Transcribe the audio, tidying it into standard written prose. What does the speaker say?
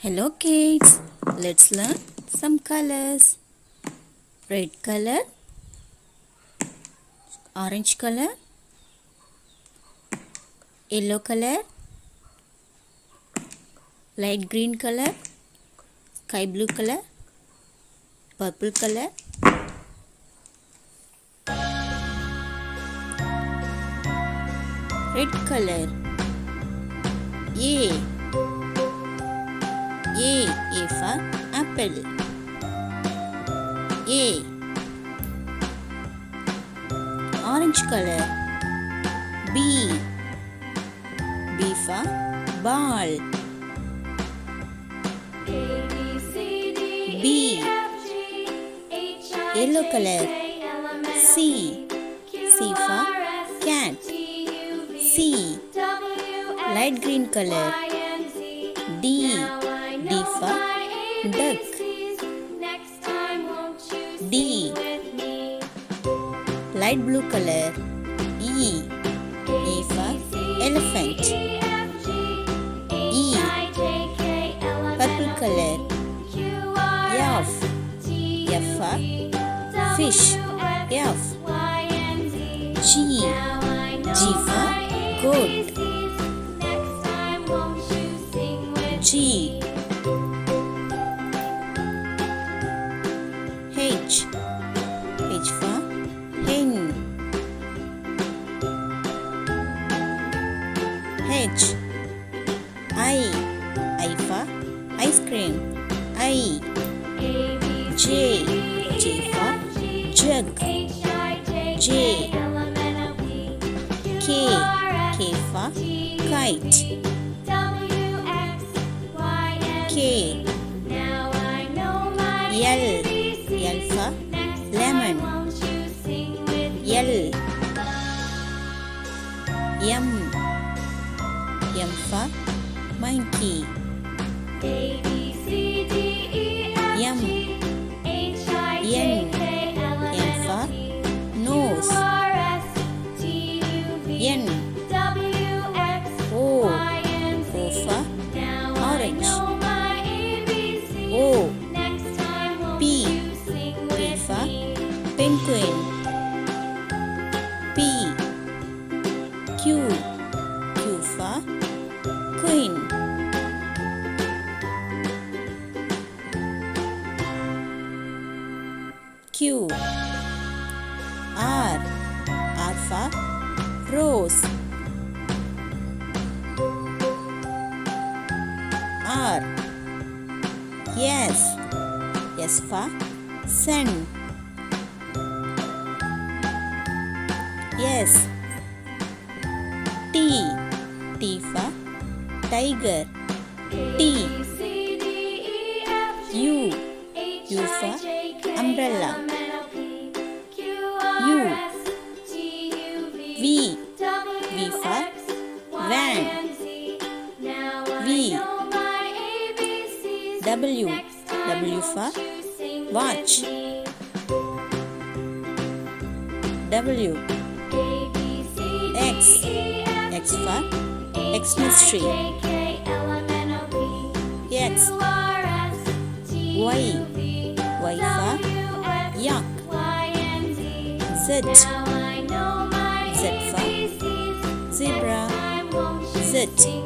Hello kids, let's learn some colors. Red color, orange color, yellow color, light green color, sky blue color, purple color, red color. A for apple. A. Orange color. B for ball. B. Yellow color. C for cat. C. Light green color. D for duck. D. Light blue color. E for elephant. E. Purple color. F for fish. F. G for goat. G. H for hen. I for ice cream. I. J for jug. J. K for kite. K. L for lemon. L. M for monkey. N for nose. O for orange. P for penguin. Q for queen. Q. R for rose. R. S for sun. S. T for tiger. T. U for umbrella. U. V for van. V. W for watch. W. X for Xmas tree. X. Y for yak. Z for zebra. Z.